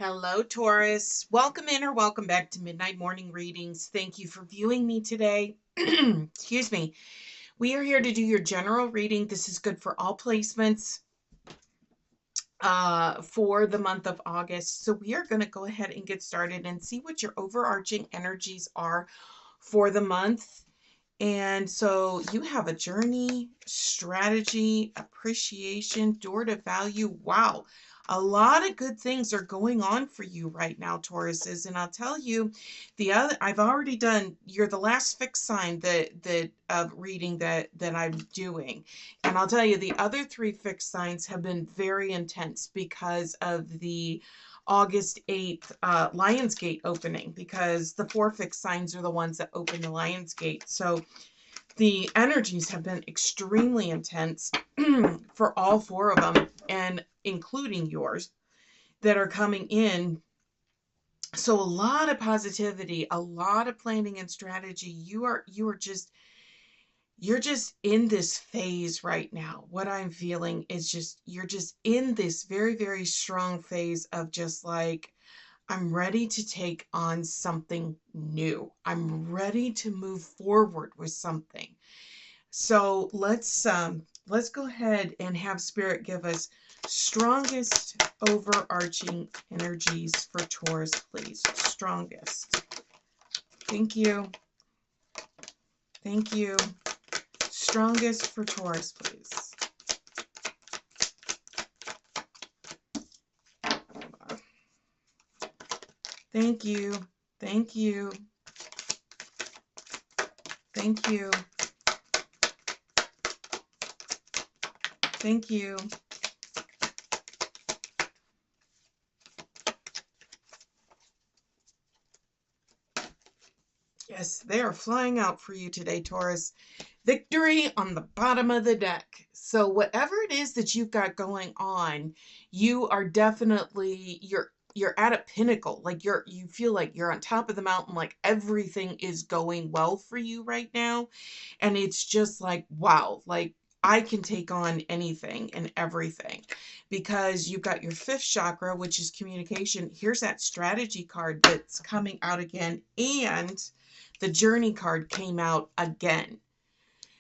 Hello, Taurus. Welcome in or welcome back to Midnight Morning Readings. Thank you for viewing me today. Excuse me. We are here to do your general reading. This is good for all placements for the month of August. So we are going to go ahead and get started and see what your overarching energies are for the month. And so you have a journey, strategy, appreciation, door to value. Wow. A lot of good things are going on for you right now, Tauruses. And I'll tell you, I've already done, you're the last fixed sign that reading that I'm doing. And I'll tell you, the other three fixed signs have been very intense because of the August 8th Lionsgate opening, because the four fixed signs are the ones that open the Lionsgate. So the energies have been extremely intense for all four of them, and including yours, that are coming in. So a lot of positivity, a lot of planning and strategy. You're just in this phase right now. What I'm feeling is just, you're just in this very, very strong phase of just like, I'm ready to take on something new. I'm ready to move forward with something. So let's go ahead and have Spirit give us strongest overarching energies for Taurus, please. Strongest. Thank you. Thank you. Strongest for Taurus, please. Thank you. Thank you. Thank you. Thank you. Yes, they are flying out for you today, Taurus. Victory on the bottom of the deck. So whatever it is that you've got going on, you are definitely, you're at a pinnacle. Like you feel like you're on top of the mountain, like everything is going well for you right now. And it's just like, wow, like I can take on anything and everything, because you've got your fifth chakra, which is communication. Here's that strategy card that's coming out again, and the journey card came out again.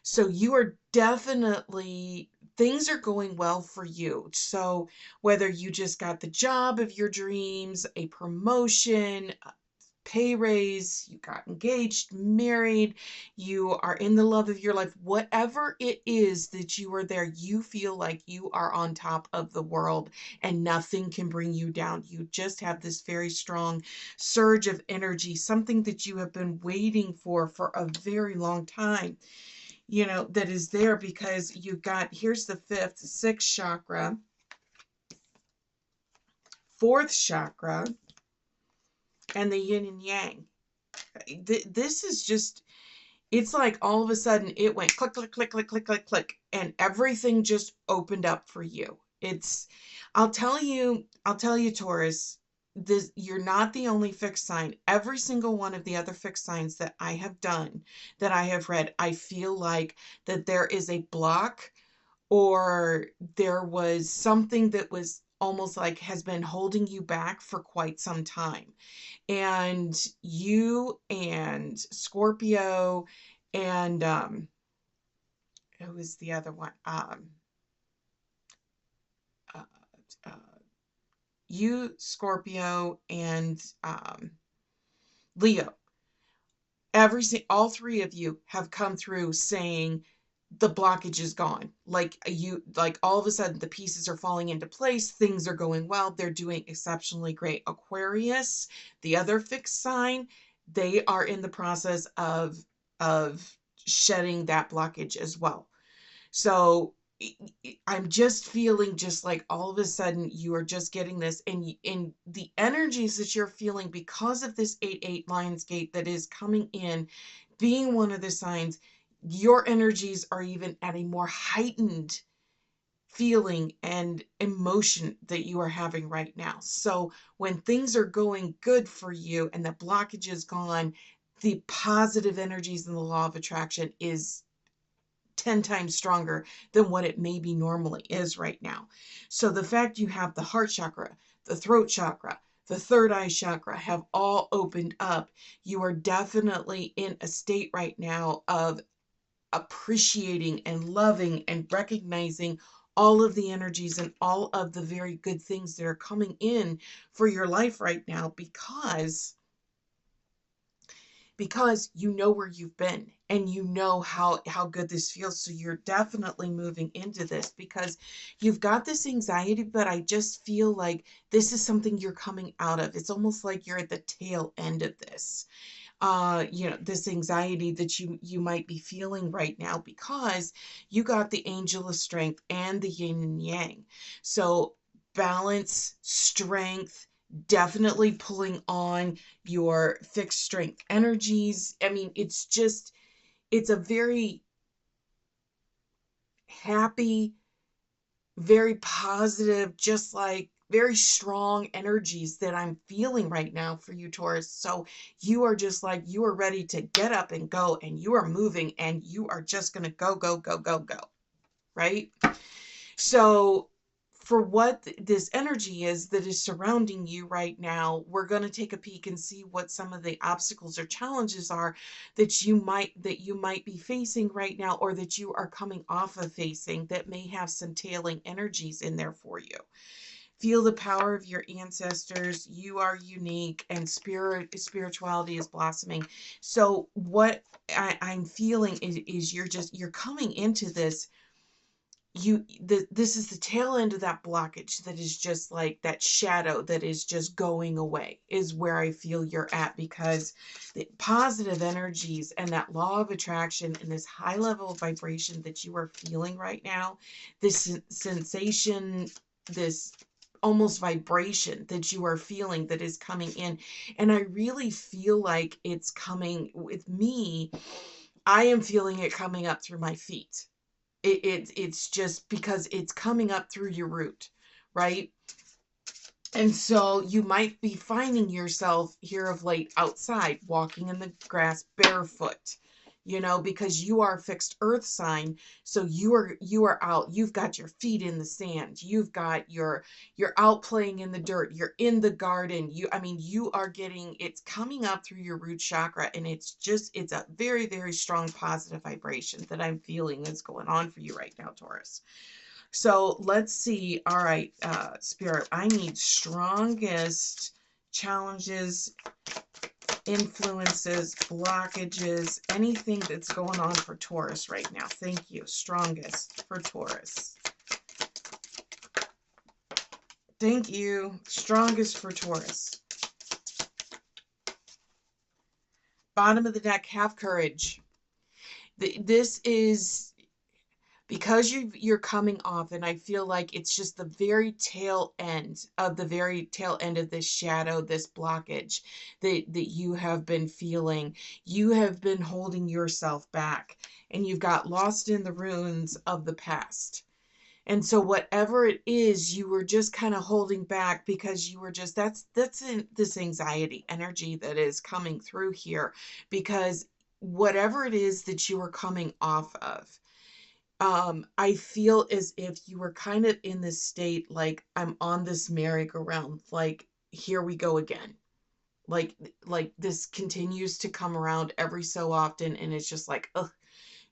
So you are definitely, things are going well for you. So whether you just got the job of your dreams, a promotion, a pay raise, you got engaged, married, you are in the love of your life, whatever it is that you are there, you feel like you are on top of the world and nothing can bring you down. You just have this very strong surge of energy, something that you have been waiting for a very long time, that is there, because you got, here's the fifth, sixth chakra, fourth chakra, and the yin and yang. This is just, it's like all of a sudden it went click, click, click, click, click, click, click, and everything just opened up for you. I'll tell you, Taurus, you're not the only fixed sign. Every single one of the other fixed signs that I have done, that I have read, I feel like that there is a block, or there was something that was almost like has been holding you back for quite some time. And you and Scorpio and who was the other one? Uh, uh, you, Scorpio, and Leo. All three of you have come through saying the blockage is gone. Like all of a sudden the pieces are falling into place. Things are going well. They're doing exceptionally great. Aquarius, the other fixed sign, they are in the process of shedding that blockage as well. So I'm just feeling just like all of a sudden you are just getting this, and in the energies that you're feeling because of this 8/8 Lionsgate that is coming in, being one of the signs, your energies are even at a more heightened feeling and emotion that you are having right now. So when things are going good for you and the blockage is gone, the positive energies in the law of attraction is 10 times stronger than what it maybe normally is right now. So the fact you have the heart chakra, the throat chakra, the third eye chakra have all opened up. You are definitely in a state right now of appreciating and loving and recognizing all of the energies and all of the very good things that are coming in for your life right now, because you know where you've been and you know how good this feels. So you're definitely moving into this because you've got this anxiety, but I just feel like this is something you're coming out of. It's almost like you're at the tail end of this, this anxiety that you might be feeling right now, because you got the angel of strength and the yin and yang. So balance, strength, definitely pulling on your fixed strength energies. I mean, it's a very happy, very positive, just like very strong energies that I'm feeling right now for you, Taurus. So you are just like, you are ready to get up and go, and you are moving, and you are just going to go, go, go, go, go, right? So for what this energy is that is surrounding you right now, we're going to take a peek and see what some of the obstacles or challenges are that you might be facing right now, or that you are coming off of facing, that may have some tailing energies in there for you. Feel the power of your ancestors. You are unique, and spirituality is blossoming. So what I'm feeling is you're coming into this. This is the tail end of that blockage that is just like that shadow that is just going away, is where I feel you're at, because the positive energies and that law of attraction and this high level of vibration that you are feeling right now, this sensation, this almost vibration that you are feeling that is coming in. And I really feel like it's coming with me. I am feeling it coming up through my feet. It's just because it's coming up through your root, right? And so you might be finding yourself here of late outside, walking in the grass barefoot, because you are a fixed earth sign. So you are out, you've got your feet in the sand, you're out playing in the dirt, you're in the garden. You are getting, it's coming up through your root chakra, and it's a very, very strong positive vibration that I'm feeling is going on for you right now, Taurus. So let's see. All right, Spirit, I need strongest challenges, influences, blockages, anything that's going on for Taurus right now. Thank you. Strongest for Taurus. Thank you. Strongest for Taurus. Bottom of the deck, have courage. This is because you're coming off, and I feel like it's just the very tail end of this shadow, this blockage that you have been feeling. You have been holding yourself back, and you've got lost in the ruins of the past. And so whatever it is, you were just kind of holding back because you were just, that's this anxiety energy that is coming through here, because whatever it is that you are coming off of, I feel as if you were kind of in this state, like, I'm on this merry-go-round, like, here we go again. Like this continues to come around every so often, and it's just like, ugh,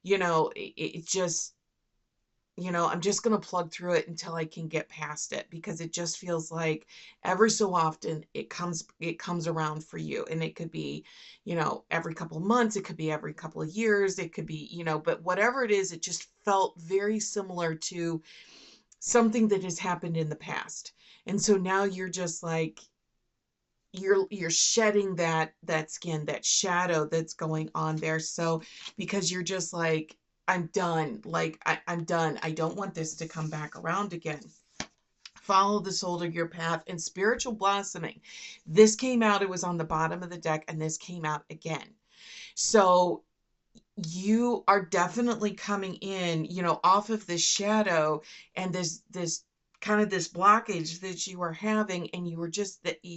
it just, I'm just going to plug through it until I can get past it, because it just feels like every so often it comes around for you. And it could be, every couple of months, it could be every couple of years, it could be, but whatever it is, it just felt very similar to something that has happened in the past. And so now you're just like, you're shedding that skin, that shadow that's going on there. So because you're just like, I'm done. Like, I'm done. I don't want this to come back around again. Follow the soul of your path and spiritual blossoming. This came out, it was on the bottom of the deck, and this came out again. So you are definitely coming in, off of this shadow and this kind of this blockage that you are having, and you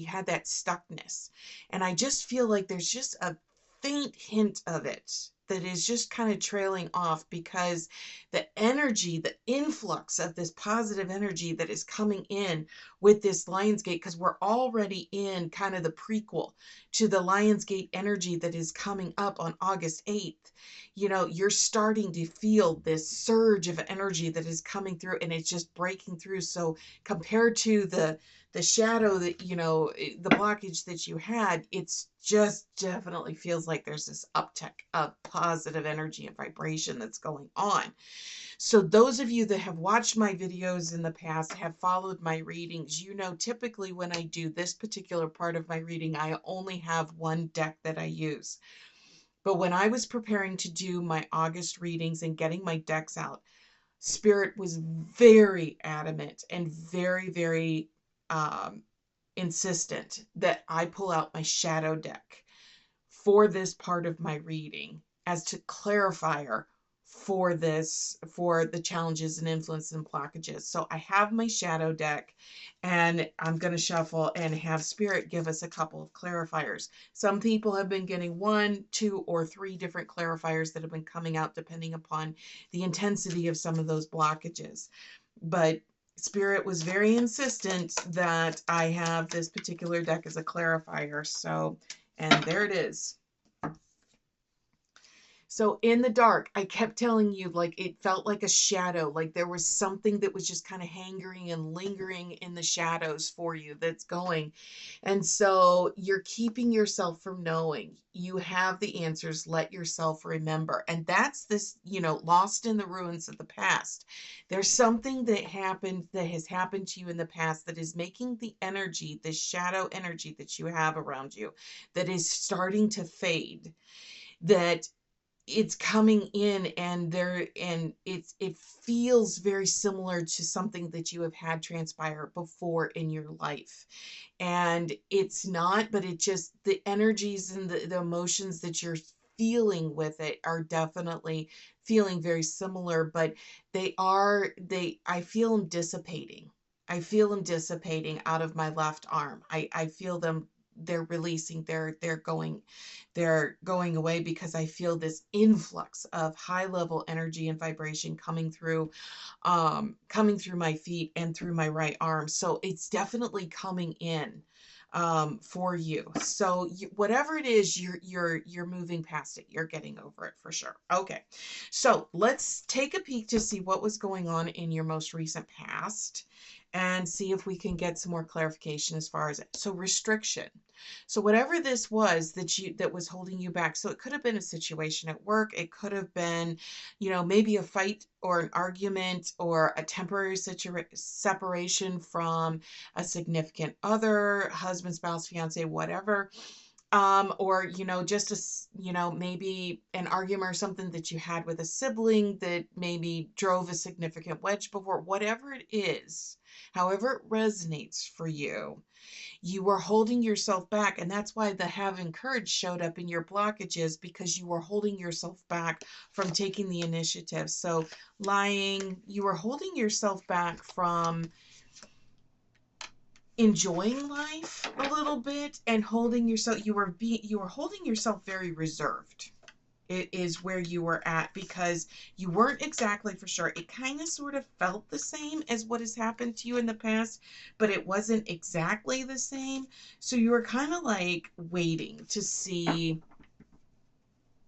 had that stuckness. And I just feel like there's just a faint hint of it that is just kind of trailing off, because the energy, the influx of this positive energy that is coming in with this Lionsgate, because we're already in kind of the prequel to the Lionsgate energy that is coming up on August 8th. You know, you're starting to feel this surge of energy that is coming through, and it's just breaking through. So compared to the shadow that, you know, the blockage that you had, it's just definitely feels like there's this uptick of positive energy and vibration that's going on. So those of you that have watched my videos in the past, have followed my readings, you know, typically when I do this particular part of my reading, I only have one deck that I use. But when I was preparing to do my August readings and getting my decks out, Spirit was very adamant and very, very insistent that I pull out my shadow deck for this part of my reading as to clarifier for this, for the challenges and influence and blockages. So I have my shadow deck, and I'm going to shuffle and have Spirit give us a couple of clarifiers. Some people have been getting 1, 2, or 3 different clarifiers that have been coming out depending upon the intensity of some of those blockages. But Spirit was very insistent that I have this particular deck as a clarifier. So, and there it is. So in the dark, I kept telling you, like, it felt like a shadow, like there was something that was just kind of hangering and lingering in the shadows for you that's going. And so you're keeping yourself from knowing. You have the answers, let yourself remember. And that's this, you know, lost in the ruins of the past. There's something that happened, that has happened to you in the past, that is making the energy, the shadow energy that you have around you, that is starting to fade, that it's coming in, and it feels very similar to something that you have had transpire before in your life. And it's not, but it just, the energies and the emotions that you're feeling with it are definitely feeling very similar, but I feel them dissipating. I feel them dissipating out of my left arm. I feel them, they're releasing, they're going away, because I feel this influx of high level energy and vibration coming through my feet and through my right arm. So it's definitely coming in for you. So whatever it is, you're moving past it. You're getting over it for sure. Okay. So let's take a peek to see what was going on in your most recent past, and see if we can get some more clarification as far as it. So restriction. So whatever this was that was holding you back. So it could have been a situation at work. It could have been, you know, maybe a fight or an argument or a temporary separation from a significant other, husband, spouse, fiance, whatever. Or, you know, just maybe an argument or something that you had with a sibling that maybe drove a significant wedge before, whatever it is, however it resonates for you, you were holding yourself back. And that's why the having courage showed up in your blockages, because you were holding yourself back from taking the initiative. So lying, you were holding yourself back from enjoying life a little bit, and holding yourself, you were holding yourself very reserved. It is where you were at, because you weren't exactly for sure. It kind of sort of felt the same as what has happened to you in the past, but it wasn't exactly the same. So you were kind of like waiting to see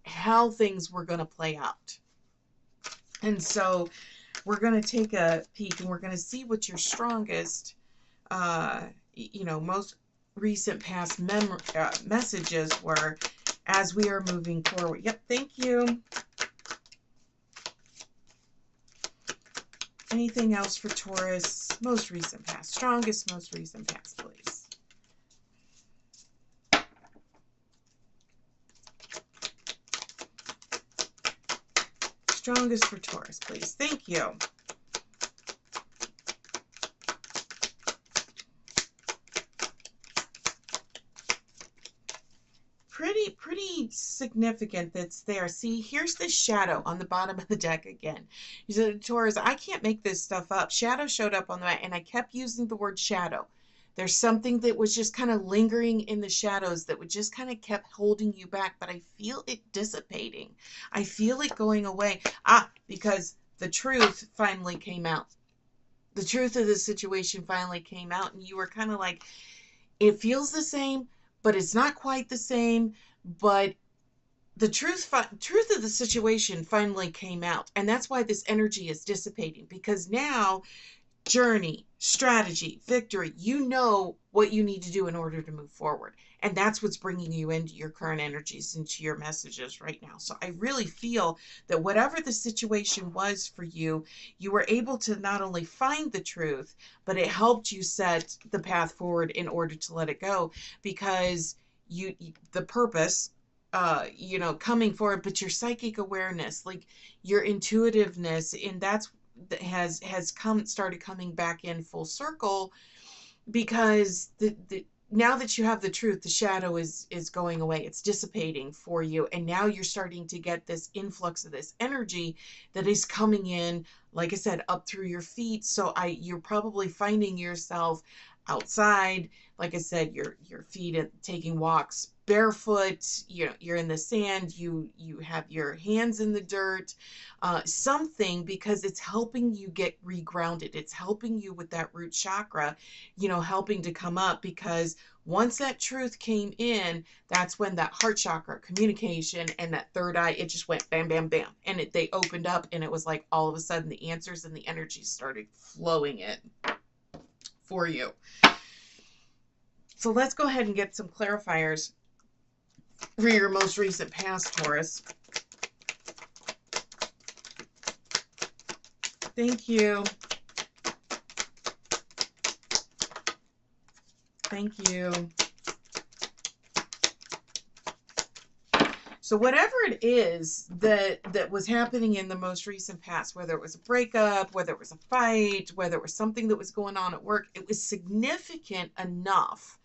how things were going to play out. And so we're going to take a peek, and we're going to see what your strongest most recent past messages were as we are moving forward. Yep, thank you. Anything else for Taurus? Most recent past. Strongest most recent past, please. Strongest for Taurus, please. Thank you. Pretty significant that's there. See, here's the shadow on the bottom of the deck again. You said, Taurus, I can't make this stuff up. Shadow showed up on the back, and I kept using the word shadow. There's something that was just kind of lingering in the shadows that would just kind of kept holding you back, but I feel it dissipating. I feel it going away. Because the truth finally came out. The truth of the situation finally came out, and you were kind of like, it feels the same, but it's not quite the same. But the truth of the situation finally came out, and that's why this energy is dissipating, because now journey, strategy, victory, you know what you need to do in order to move forward. And that's what's bringing you into your current energies, into your messages right now. So I really feel that whatever the situation was for you, you were able to not only find the truth, but it helped you set the path forward in order to let it go, because the purpose, coming forward, but your psychic awareness, like your intuitiveness, and that's that has started coming back in full circle, because the now that you have the truth, the shadow is going away. It's dissipating for you, and now you're starting to get this influx of this energy that is coming in, like I said, up through your feet. So you're probably finding yourself outside, like I said, your feet taking walks barefoot. You're in the sand, you have your hands in the dirt, something, because it's helping you get regrounded. It's helping you with that root chakra, helping to come up, because once that truth came in, that's when that heart chakra, communication, and that third eye, it just went bam, bam, bam. And they opened up, and it was like all of a sudden the answers and the energy started flowing in for you. So let's go ahead and get some clarifiers for your most recent past, Taurus. Thank you. Thank you. So whatever it is that was happening in the most recent past, whether it was a breakup, whether it was a fight, whether it was something that was going on at work, it was significant enough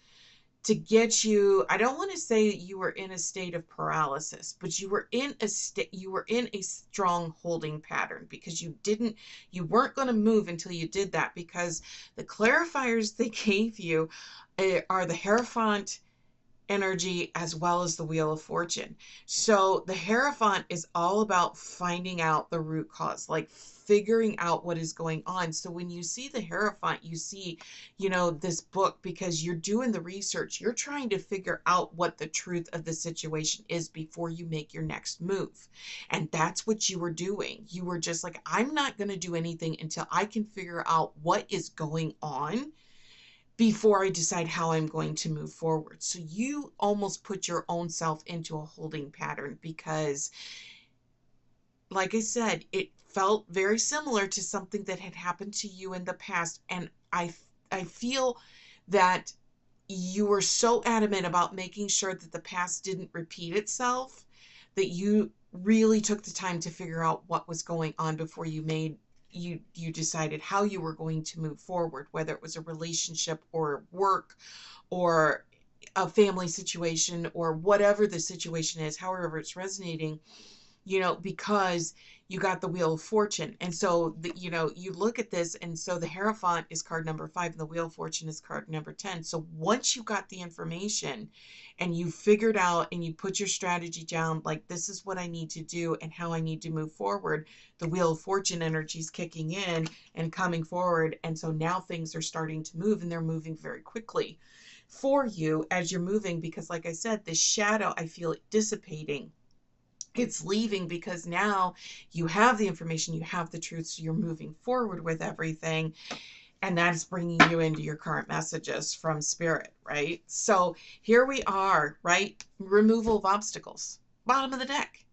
to get you, I don't want to say that you were in a state of paralysis, but you were in a strong holding pattern, because you weren't going to move until you did that, because the clarifiers they gave you are the Hierophant energy as well as the Wheel of Fortune. So the Hierophant is all about finding out the root cause, like figuring out what is going on. So when you see the Hierophant, you see, this book, because you're doing the research. You're trying to figure out what the truth of the situation is before you make your next move. And that's what you were doing. You were just like, I'm not going to do anything until I can figure out what is going on before I decide how I'm going to move forward. So you almost put your own self into a holding pattern, because, like I said, it felt very similar to something that had happened to you in the past. And I feel that you were so adamant about making sure that the past didn't repeat itself, that you really took the time to figure out what was going on before you decided how you were going to move forward, whether it was a relationship or work or a family situation or whatever the situation is, however it's resonating, because you got the Wheel of Fortune. And so, you look at this, and so the Hierophant is card number 5 and the Wheel of Fortune is card number 10. So once you got the information and you figured out and you put your strategy down, like, this is what I need to do and how I need to move forward, the Wheel of Fortune energy is kicking in and coming forward. And so now things are starting to move, and they're moving very quickly for you as you're moving, because, like I said, this shadow, I feel it dissipating. It's leaving, because now you have the information, you have the truth, so you're moving forward with everything. And that's bringing you into your current messages from Spirit, right? So here we are, right? Removal of obstacles. Bottom of the deck.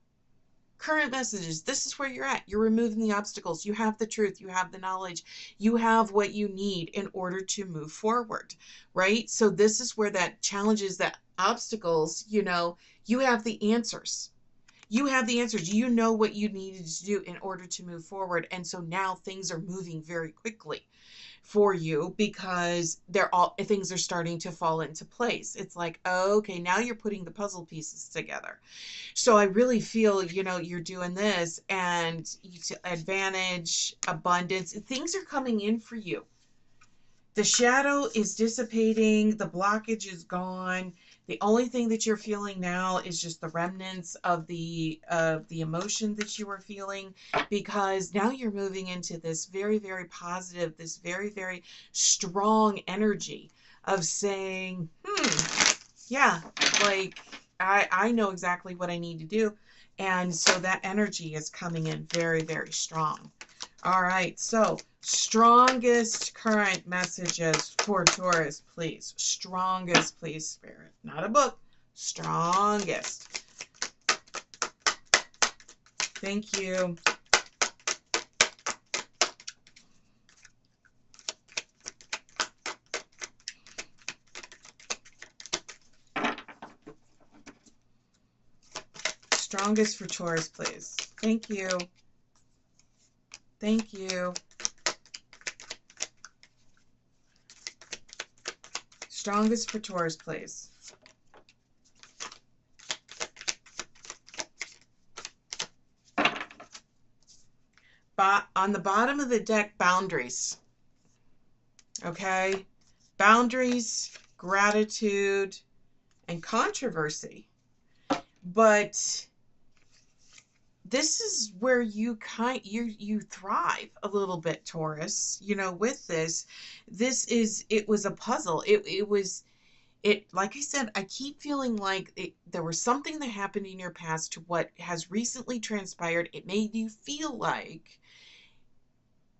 Current messages. This is where you're at. You're removing the obstacles. You have the truth. You have the knowledge. You have what you need in order to move forward, right? So this is where that challenges, that obstacles, you have the answers. You have the answers. You know what you needed to do in order to move forward. And so now things are moving very quickly for you, because things are starting to fall into place. It's like, okay, now you're putting the puzzle pieces together. So I really feel, you're doing this, and advantage, abundance, things are coming in for you. The shadow is dissipating. The blockage is gone. The only thing that you're feeling now is just the remnants of the emotion that you were feeling, because now you're moving into this very, very positive, this very, very strong energy of saying, yeah, like I know exactly what I need to do. And so that energy is coming in very, very strong. All right, so strongest current messages for Taurus, please. Strongest, please, Spirit. Not a book. Strongest. Thank you. Strongest for Taurus, please. Thank you. Thank you. Strongest for Taurus, please. On the bottom of the deck, boundaries. Okay? Boundaries, gratitude, and controversy. But this is where you thrive a little bit, Taurus. You know, with this it was a puzzle. It like I said, I keep feeling like there was something that happened in your past to what has recently transpired. It made you feel like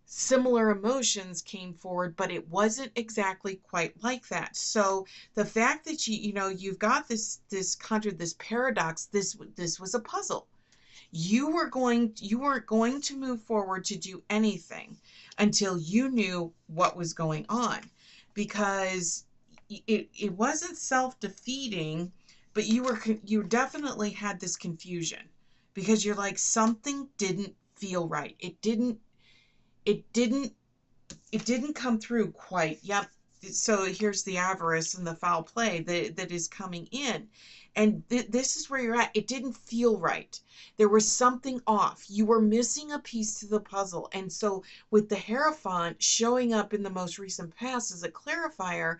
similar emotions came forward, but it wasn't exactly quite like that. So the fact that you've got this paradox, this was a puzzle. You weren't going to move forward to do anything until you knew what was going on, because it wasn't self-defeating, but you definitely had this confusion, because you're like, something didn't feel right. It didn't come through quite. Yep. So here's the avarice and the foul play that is coming in. And this is where you're at. It didn't feel right. There was something off. You were missing a piece to the puzzle. And so with the Hierophant showing up in the most recent past as a clarifier,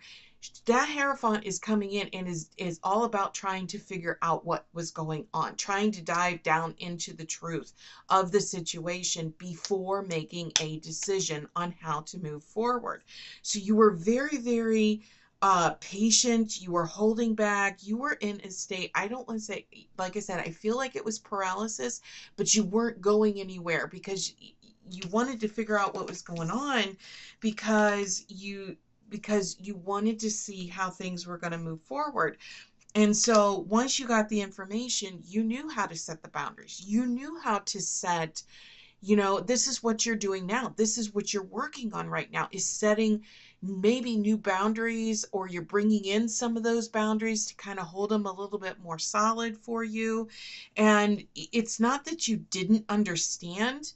that Hierophant is coming in and is all about trying to figure out what was going on, trying to dive down into the truth of the situation before making a decision on how to move forward. So you were very, very patient. You were holding back. You were in a state, I don't want to say, like I said, I feel like it was paralysis, but you weren't going anywhere because you wanted to figure out what was going on, because you wanted to see how things were going to move forward. And so once you got the information, you knew how to set the boundaries. You knew how to set, this is what you're doing now. This is what you're working on right now, is setting maybe new boundaries, or you're bringing in some of those boundaries to kind of hold them a little bit more solid for you. And it's not that you didn't understand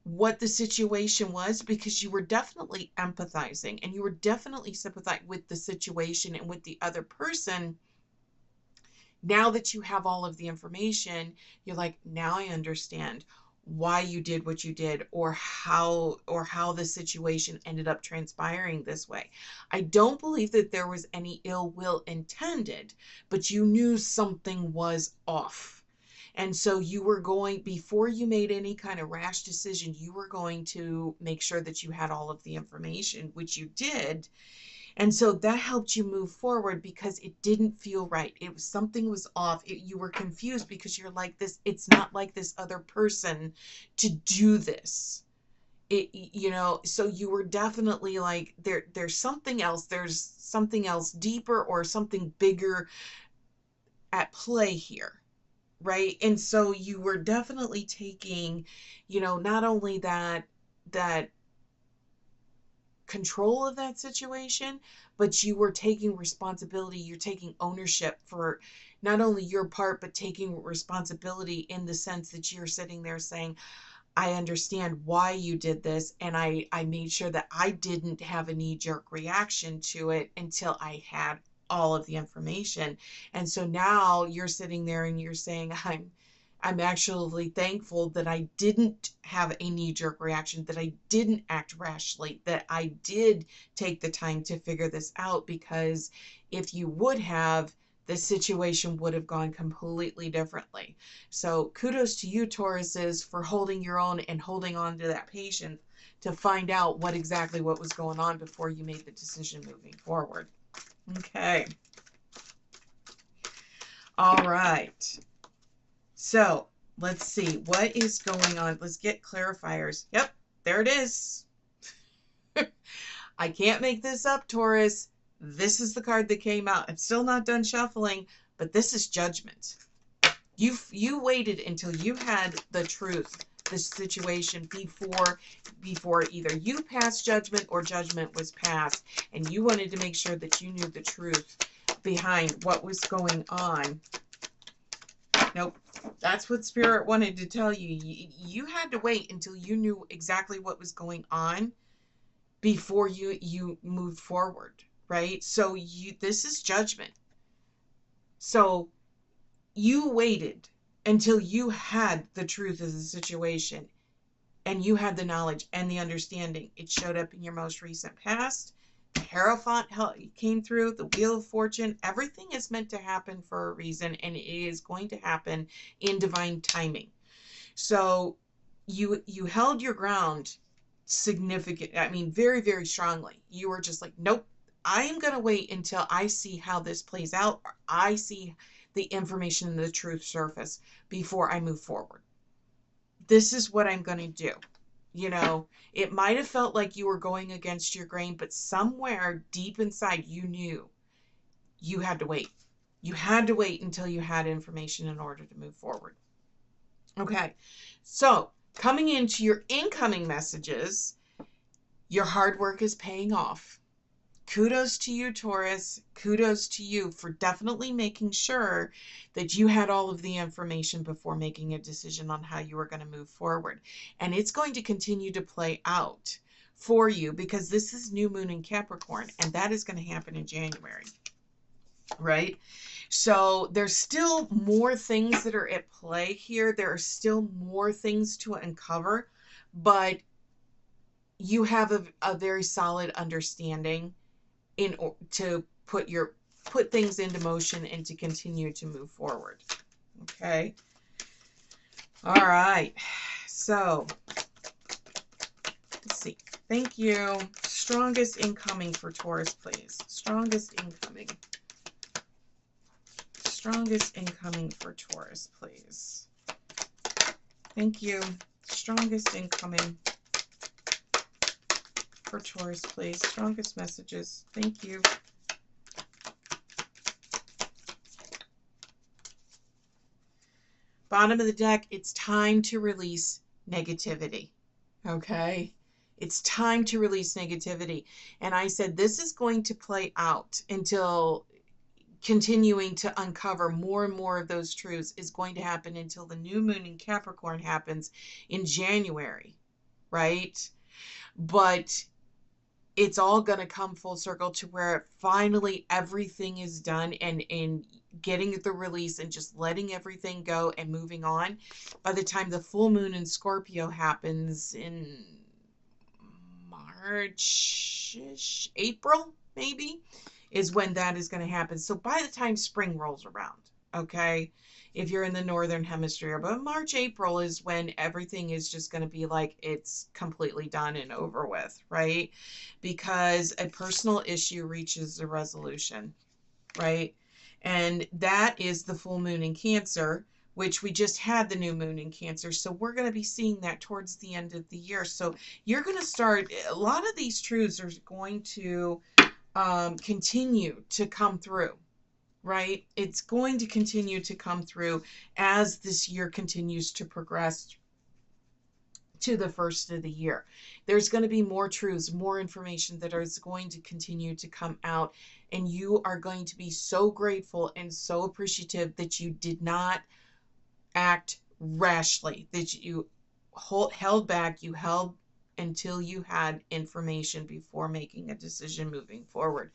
what the situation was, because you were definitely empathizing and you were definitely sympathizing with the situation and with the other person. Now that you have all of the information, you're like, now I understand why you did what you did, or how the situation ended up transpiring this way. I don't believe that there was any ill will intended, but you knew something was off. And so you were going, before you made any kind of rash decision, you were going to make sure that you had all of the information, which you did. And so that helped you move forward, because it didn't feel right. It was, something was off. You were confused because you're like, it's not like this other person to do this. So you were definitely like, there's something else deeper, or something bigger at play here. Right. And so you were definitely taking, not only that control of that situation, but you were taking responsibility. You're taking ownership for not only your part, but taking responsibility in the sense that you're sitting there saying, I understand why you did this, and I made sure that I didn't have a knee-jerk reaction to it until I had all of the information. And so now you're sitting there and you're saying, I'm actually thankful that I didn't have a knee-jerk reaction, that I didn't act rashly, that I did take the time to figure this out, because if you would have, the situation would have gone completely differently. So kudos to you, Tauruses, for holding your own and holding on to that patience to find out what was going on before you made the decision moving forward. Okay. All right. So let's see what is going on. Let's get clarifiers. Yep, there it is. I can't make this up, Taurus. This is the card that came out. I'm still not done shuffling, but this is judgment. You waited until you had the truth, the situation, before either you passed judgment or judgment was passed, and you wanted to make sure that you knew the truth behind what was going on. Nope. That's what Spirit wanted to tell you. You had to wait until you knew exactly what was going on before you moved forward, right? So this is judgment. So you waited until you had the truth of the situation, and you had the knowledge and the understanding. It showed up in your most recent past. The Hierophant came through, the Wheel of Fortune. Everything is meant to happen for a reason, and it is going to happen in divine timing. So you held your ground very, very strongly. You were just like, nope, I am going to wait until I see how this plays out, or I see the information and the truth surface before I move forward. This is what I'm going to do. You know, it might have felt like you were going against your grain, but somewhere deep inside you knew you had to wait. You had to wait until you had information in order to move forward. Okay, so coming into your incoming messages, your hard work is paying off. Kudos to you, Taurus. Kudos to you for definitely making sure that you had all of the information before making a decision on how you were going to move forward. And it's going to continue to play out for you, because this is new moon in Capricorn, and that is going to happen in January, right? So there's still more things that are at play here. There are still more things to uncover, but you have a very solid understanding to put things into motion and to continue to move forward. Okay. All right. So let's see. Thank you. Strongest incoming for Taurus, please. Strongest incoming. Strongest incoming for Taurus, please. Thank you. Strongest incoming for Taurus, please. Strongest messages. Thank you. Bottom of the deck, it's time to release negativity. Okay? It's time to release negativity. And I said this is going to play out until continuing to uncover more and more of those truths is going to happen until the new moon in Capricorn happens in January, right? But it's all going to come full circle to where finally everything is done, and getting the release and just letting everything go and moving on. By the time the full moon in Scorpio happens in March, April, maybe, is when that is going to happen. So by the time spring rolls around, okay, if you're in the northern hemisphere, but March, April is when everything is just going to be like it's completely done and over with, right? Because a personal issue reaches a resolution, right? And that is the full moon in Cancer, which we just had the new moon in Cancer. So we're going to be seeing that towards the end of the year. So you're going to start, a lot of these truths are going to continue to come through, right? It's going to continue to come through as this year continues to progress to the first of the year. There's going to be more truths, more information that is going to continue to come out, and you are going to be so grateful and so appreciative that you did not act rashly, that you held back, you held until you had information before making a decision moving forward,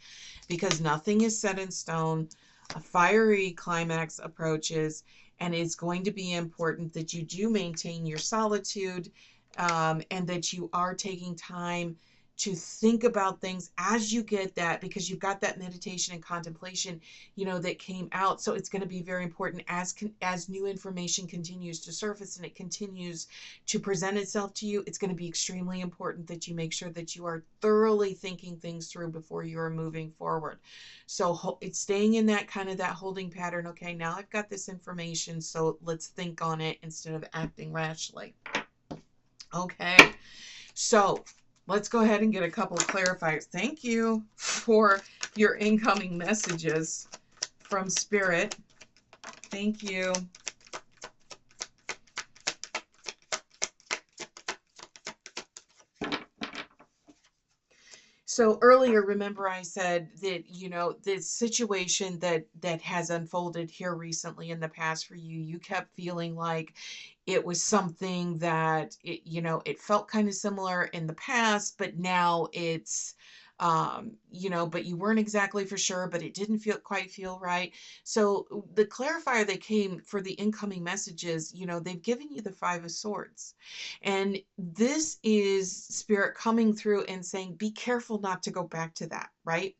because nothing is set in stone. A fiery climax approaches, And it's going to be important that you do maintain your solitude, and that you are taking time to think about things as you get that, because you've got that meditation and contemplation, that came out. So it's going to be very important as new information continues to surface and it continues to present itself to you. It's going to be extremely important that you make sure that you are thoroughly thinking things through before you are moving forward. So it's staying in that kind of that holding pattern. Okay, now I've got this information, so let's think on it instead of acting rashly. Okay, so let's go ahead and get a couple of clarifiers. Thank you for your incoming messages from Spirit. Thank you. So earlier, remember I said that, this situation that has unfolded here recently in the past for you, you kept feeling like it was something that it felt kind of similar in the past, but now it's but you weren't exactly for sure, but it didn't quite feel right. So the clarifier that came for the incoming messages, they've given you the Five of Swords. And this is Spirit coming through and saying, be careful not to go back to that, right?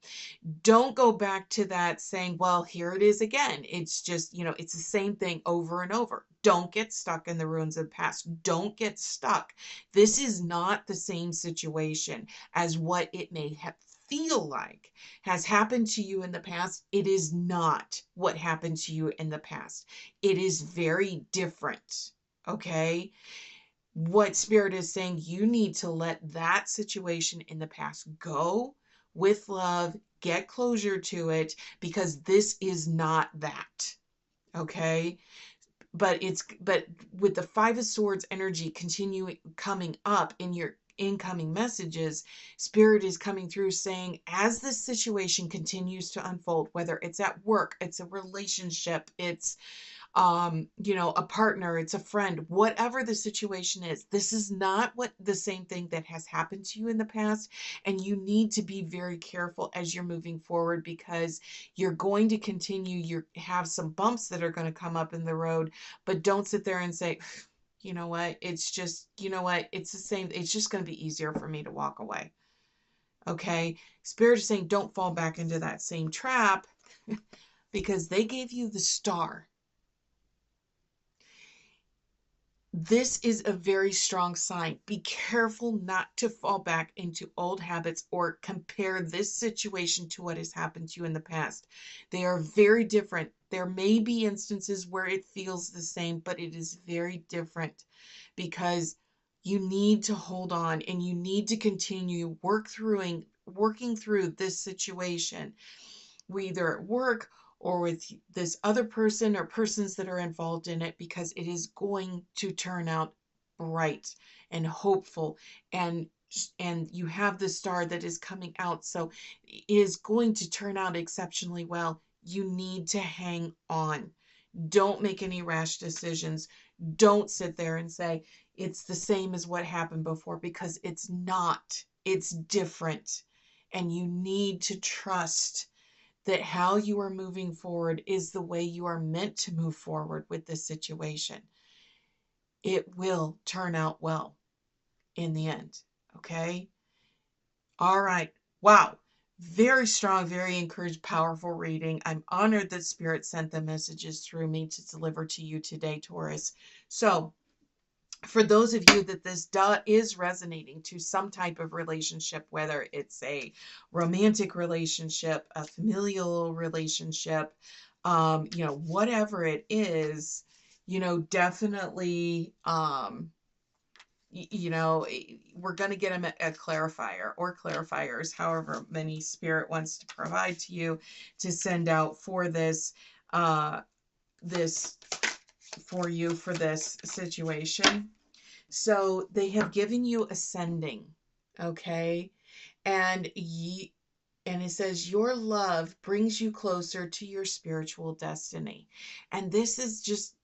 Don't go back to that saying, well, here it is again. It's just, it's the same thing over and over. Don't get stuck in the ruins of the past. Don't get stuck. This is not the same situation as what it may have feel like has happened to you in the past. It is not what happened to you in the past. It is very different. Okay? What Spirit is saying, you need to let that situation in the past go with love, get closure to it, because this is not that. Okay? But with the Five of Swords energy continuing coming up in your incoming messages, Spirit is coming through saying, as this situation continues to unfold, whether it's at work, it's a relationship, it's a partner, it's a friend, whatever the situation is, this is not the same thing that has happened to you in the past. And you need to be very careful as you're moving forward, because you're going to you have some bumps that are going to come up in the road, but don't sit there and say, you know what, it's just, it's the same. It's just going to be easier for me to walk away. Okay. Spirit is saying, don't fall back into that same trap, because they gave you the Star. This is a very strong sign. Be careful not to fall back into old habits or compare this situation to what has happened to you in the past. They are very different. There may be instances where it feels the same, but it is very different, because you need to hold on and you need to continue working through this situation, either at work or with this other person or persons that are involved in it, because it is going to turn out bright and hopeful, and you have the Star that is coming out, so it is going to turn out exceptionally well. You need to hang on. Don't make any rash decisions. Don't sit there and say it's the same as what happened before, because it's not. It's different. And you need to trust that how you are moving forward is the way you are meant to move forward with this situation. It will turn out well in the end. Okay? All right. Wow. Very strong, very encouraged, powerful reading. I'm honored that Spirit sent the messages through me to deliver to you today, Taurus. So, for those of you that this is resonating to some type of relationship, whether it's a romantic relationship, a familial relationship, whatever it is, definitely, we're going to get a clarifier or clarifiers, however many Spirit wants to provide to you to send out for this, this for you for this situation. So they have given you ascending, okay? And it says your love brings you closer to your spiritual destiny. And this is just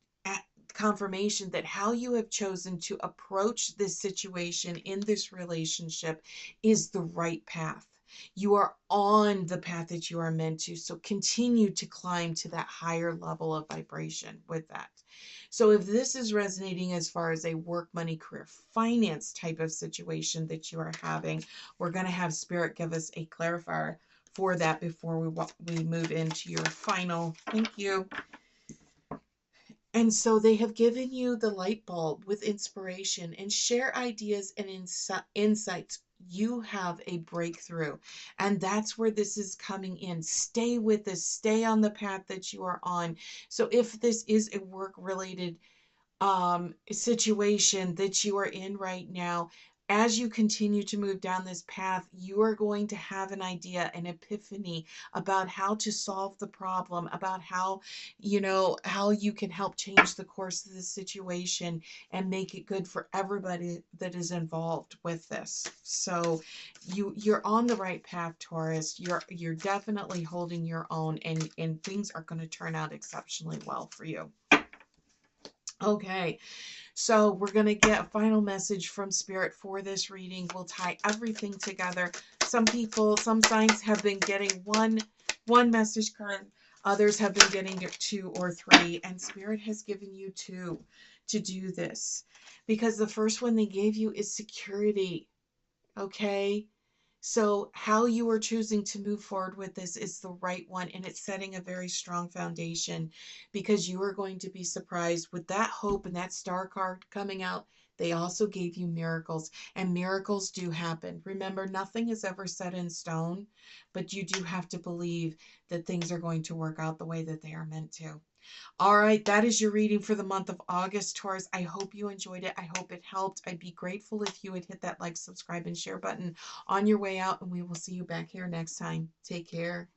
confirmation that how you have chosen to approach this situation in this relationship is the right path. You are on the path that you are meant to. So continue to climb to that higher level of vibration with that. So if this is resonating as far as a work, money, career, finance type of situation that you are having, we're going to have Spirit give us a clarifier for that before we move into your final. Thank you. And so they have given you the light bulb with inspiration and share ideas and insights. You have a breakthrough. And that's where this is coming in. Stay with this, stay on the path that you are on. So if this is a work related situation that you are in right now, as you continue to move down this path, you are going to have an idea, an epiphany about how to solve the problem, about how, how you can help change the course of the situation and make it good for everybody that is involved with this. So you're on the right path, Taurus. You're definitely holding your own, and things are going to turn out exceptionally well for you. Okay, so we're going to get a final message from Spirit for this reading. We'll tie everything together. Some signs have been getting one message card. Others have been getting 2 or 3. And Spirit has given you 2 to do this. Because the first one they gave you is security. Okay? So how you are choosing to move forward with this is the right one, and it's setting a very strong foundation, because you are going to be surprised with that hope and that star card coming out. They also gave you miracles, and miracles do happen. Remember, nothing is ever set in stone, but you do have to believe that things are going to work out the way that they are meant to. All right, that is your reading for the month of August, Taurus. I hope you enjoyed it. I hope it helped. I'd be grateful if you would hit that like, subscribe, and share button on your way out, and we will see you back here next time. Take care.